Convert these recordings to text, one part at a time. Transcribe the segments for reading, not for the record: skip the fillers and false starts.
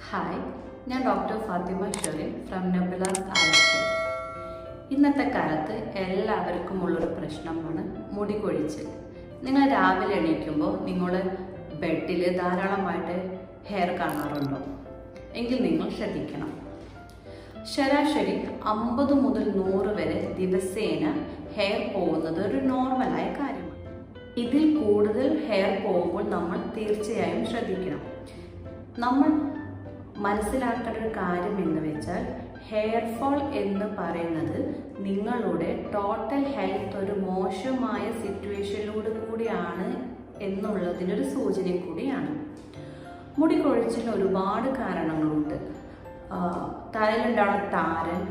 Hi, ഞാൻ doctor Fathima Sherin from നെബുലാസ് Alappuzha. ഇന്നത്തെ കാലത്ത് എല്ലാവർക്കും ഉള്ളൊരു പ്രശ്നമാണ് മുടി കൊഴിച്ചിൽ. നിങ്ങൾ രാവിലെ എണീക്കുമ്പോൾ നിങ്ങൾ ബെഡിൽ ധാരാളമായിട്ട് ഹെയർ കാണാറുണ്ടോ? എങ്കിൽ നിങ്ങൾ ശ്രദ്ധിക്കണം. ശരാശരി 50 മുതൽ 100 വരെ ദിവസേന ഹെയർ പോകുന്നത് ഒരു നോർമലായ കാര്യമാണ്. ഇതിൽ കൂടുതൽ ഹെയർ പോകുമ്പോൾ നമ്മൾ തീർച്ചയായും ശ്രദ്ധിക്കണം. നമ്മൾ മനസ്സിലാക്കേണ്ട ഒരു കാര്യം എന്ന് വെച്ചാൽ ഹെയർ ഫോൾ എന്ന് പറയുന്നത് നിങ്ങളുടെ ടോട്ടൽ ഹെൽത്ത് ഒരു മോശമായ സിറ്റുവേഷനിലൂടെ കൂടിയാണ് എന്നുള്ളതിനൊരു സൂചന കൂടിയാണ്. മുടി കൊഴിച്ചിലിന് ഒരുപാട് കാരണങ്ങളുണ്ട്. തലയിലുണ്ടാവുന്ന താരൻ,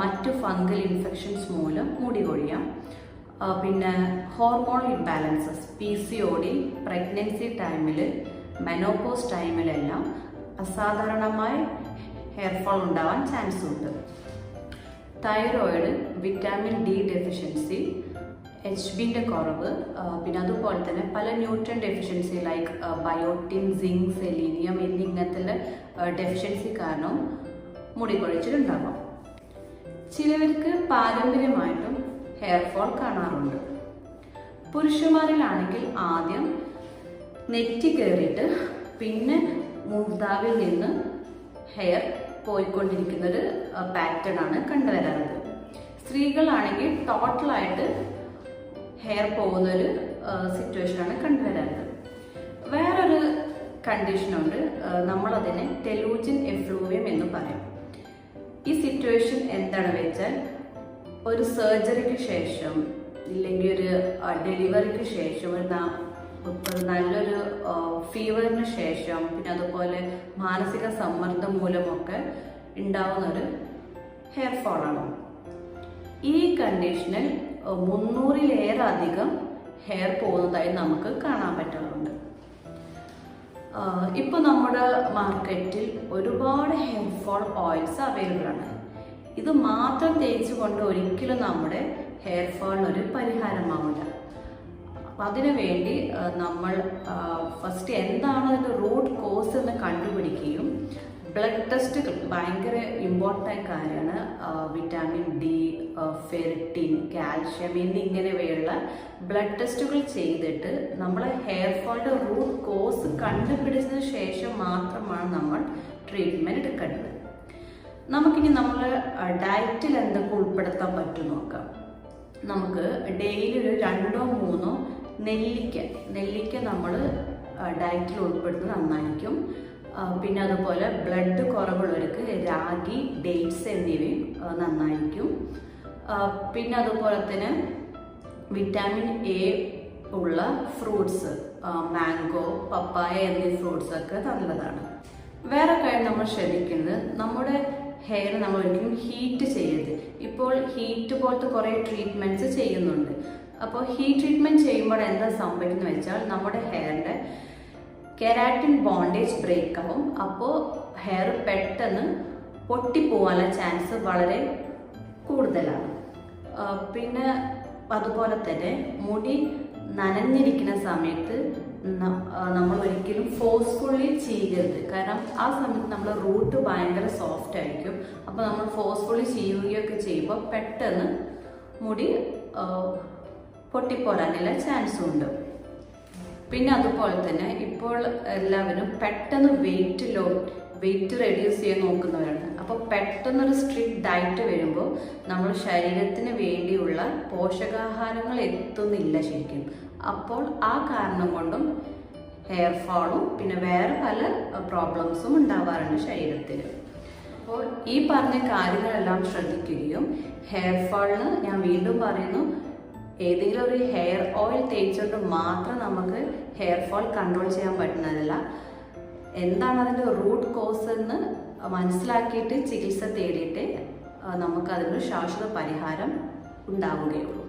മറ്റു ഫംഗൽ ഇൻഫെക്ഷൻസ് മൂലം മുടി കൊഴിയാം. പിന്നെ ഹോർമോണൽ ഇംബാലൻസസ്, PCOD, പ്രഗ്നൻസി ടൈമിൽ, മെനോപോസ് ടൈമിലെല്ലാം അസാധാരണമായ ഹെയർ ഫോൾ ഉണ്ടാവാൻ ചാൻസ് ഉണ്ട്. തൈറോയിഡ്, വിറ്റാമിൻ D ഡെഫിഷ്യൻസി, HBന്റെ കുറവ്, പിന്നെ അതുപോലെ തന്നെ പല nutrient deficiency like biotin, zinc, selenium എന്നിങ്ങനത്തെ ഡെഫിഷ്യൻസി കാരണം മുടി കൊഴിച്ചിലുണ്ടാവാം. ചിലവർക്ക് പാരമ്പര്യമായിട്ടും ഹെയർ ഫോൾ കാണാറുണ്ട്. പുരുഷന്മാരിലാണെങ്കിൽ ആദ്യം നെറ്റി കയറിയിട്ട് പിന്നെ മൂർധാവിൽ നിന്ന് ഹെയർ പോയിക്കൊണ്ടിരിക്കുന്നൊരു പാറ്റേൺ ആണ് കണ്ടുവരാറുള്ളത്. സ്ത്രീകളാണെങ്കിൽ ടോട്ടലായിട്ട് ഹെയർ പോകുന്നൊരു സിറ്റുവേഷനാണ് കണ്ടുവരാറുള്ളത്. വേറൊരു കണ്ടീഷനുണ്ട്, നമ്മളതിനെ ടെലൂജിൻ എഫ്ലൂവിയം എന്ന് പറയും. ഈ സിറ്റുവേഷൻ എന്താണെന്ന് വെച്ചാൽ ഒരു സർജറിക്ക് ശേഷം ഇല്ലെങ്കിൽ ഒരു ഡെലിവറിക്ക് ശേഷം ഒരു നല്ലൊരു ഫീവറിന് ശേഷം പിന്നെ അതുപോലെ മാനസിക സമ്മർദ്ദം മൂലമൊക്കെ ഉണ്ടാവുന്നൊരു ഹെയർ ഫോളാണ്. ഈ കണ്ടീഷനിൽ 300-ലേറെ അധികം ഹെയർ പോകുന്നതായി നമുക്ക് കാണാൻ പറ്റാറുണ്ട്. ഇപ്പോൾ നമ്മുടെ മാർക്കറ്റിൽ ഒരുപാട് ഹെയർ ഫോൾ ഓയിൽസ് അവൈലബിൾ ആണ്. ഇത് മാത്രം തേച്ചുകൊണ്ട് ഒരിക്കലും നമ്മുടെ ഹെയർ ഫോളിനൊരു പരിഹാരമാവില്ല. അതിനു വേണ്ടി നമ്മൾ ഫസ്റ്റ് എന്താണ് അതിൻ്റെ റൂട്ട് കോസ് എന്ന് കണ്ടുപിടിക്കുകയും ബ്ലഡ് ടെസ്റ്റുകൾ ഭയങ്കര ഇമ്പോർട്ടൻ്റ് കാര്യമാണ്. വിറ്റാമിൻ D, ഫെറിറ്റിൻ, കാൽഷ്യം എന്നിങ്ങനെയുള്ള ബ്ലഡ് ടെസ്റ്റുകൾ ചെയ്തിട്ട് നമ്മൾ ഹെയർ ഫോളിൻ്റെ റൂട്ട് കോസ് കണ്ടുപിടിച്ചതിന് ശേഷം മാത്രമാണ് നമ്മൾ ട്രീറ്റ്മെൻറ്റ് എടുക്കേണ്ടത്. നമുക്കിനി നമ്മൾ ഡയറ്റിൽ എന്തൊക്കെ ഉൾപ്പെടുത്താൻ പറ്റും നോക്കാം. നമുക്ക് ഡെയിലി ഒരു 2-3 നെല്ലിക്ക നമ്മൾ ഡയറ്റിൽ ഉൾപ്പെടുന്നത് നന്നായിരിക്കും. പിന്നെ അതുപോലെ ബ്ലഡ് കുറവുള്ളവർക്ക് രാഗി, ഡേറ്റ്സ് എന്നിവയും നന്നായിരിക്കും. പിന്നെ അതുപോലെ തന്നെ വിറ്റാമിൻ A ഉള്ള ഫ്രൂട്ട്സ്, മാംഗോ, പപ്പായ എന്നീ ഫ്രൂട്ട്സൊക്കെ നല്ലതാണ്. വേറെ കാര്യം നമ്മൾ ശ്രദ്ധിക്കുന്നത്, നമ്മുടെ ഹെയർ നമ്മൾ ഒരിക്കലും ഹീറ്റ് ചെയ്യരുത്. ഇപ്പോൾ ഹീറ്റ് പോലത്തെ കുറേ ട്രീറ്റ്മെൻറ്റ്സ് ചെയ്യുന്നുണ്ട്. അപ്പോൾ ഹീറ്റ് ട്രീറ്റ്മെൻറ്റ് ചെയ്യുമ്പോൾ എന്താ സംഭവിക്കുന്നത് വെച്ചാൽ നമ്മുടെ ഹെയറിൻ്റെ കെരാറ്റിൻ ബോണ്ടേജ് ബ്രേക്ക് ആവും. അപ്പോൾ ഹെയർ പെട്ടെന്ന് പൊട്ടിപ്പോവാനുള്ള ചാൻസ് വളരെ കൂടുതലാണ്. പിന്നെ അതുപോലെ തന്നെ മുടി നനഞ്ഞിരിക്കുന്ന സമയത്ത് നമ്മൾ ഒരിക്കലും ഫോഴ്സ്ഫുള്ളി ചെയ്യരുത്. കാരണം ആ സമയത്ത് നമ്മൾ റൂട്ട് ഭയങ്കര സോഫ്റ്റ് ആയിരിക്കും. അപ്പോൾ നമ്മൾ ഫോഴ്സ്ഫുള്ളി ചെയ്യുകയൊക്കെ ചെയ്യുമ്പോൾ പെട്ടെന്ന് മുടി പൊട്ടിപ്പോരാനുള്ള ചാൻസും ഉണ്ട്. പിന്നെ അതുപോലെ തന്നെ ഇപ്പോൾ എല്ലാവരും പെട്ടെന്ന് വെയിറ്റ് റെഡ്യൂസ് ചെയ്യാൻ നോക്കുന്നവരാണ്. അപ്പോൾ പെട്ടെന്നൊരു സ്ട്രിക്റ്റ് ഡയറ്റ് വരുമ്പോൾ നമ്മൾ ശരീരത്തിന് വേണ്ടിയുള്ള പോഷകാഹാരങ്ങൾ എത്തുന്നില്ല ശരിക്കും. അപ്പോൾ ആ കാരണം കൊണ്ടും ഹെയർ ഫോളും പിന്നെ വേറെ പല പ്രോബ്ലംസും ഉണ്ടാവാറുണ്ട് ശരീരത്തിൽ. അപ്പോൾ ഈ പറഞ്ഞ കാര്യങ്ങളെല്ലാം ശ്രദ്ധിക്കുകയും ഹെയർ ഫോളിന് ഞാൻ വീണ്ടും പറയുന്നു, ഏതെങ്കിലും ഒരു ഹെയർ ഓയിൽ തേച്ചുകൊണ്ട് മാത്രം നമുക്ക് ഹെയർ ഫോൾ കൺട്രോൾ ചെയ്യാൻ പറ്റുന്നതല്ല. എന്താണ് അതിൻ്റെ റൂട്ട് കോസ് എന്ന് മനസ്സിലാക്കിയിട്ട് ചികിത്സ തേടിയിട്ട് നമുക്ക് അതിനൊരു ശാശ്വത പരിഹാരം ഉണ്ടാവുകയുള്ളൂ.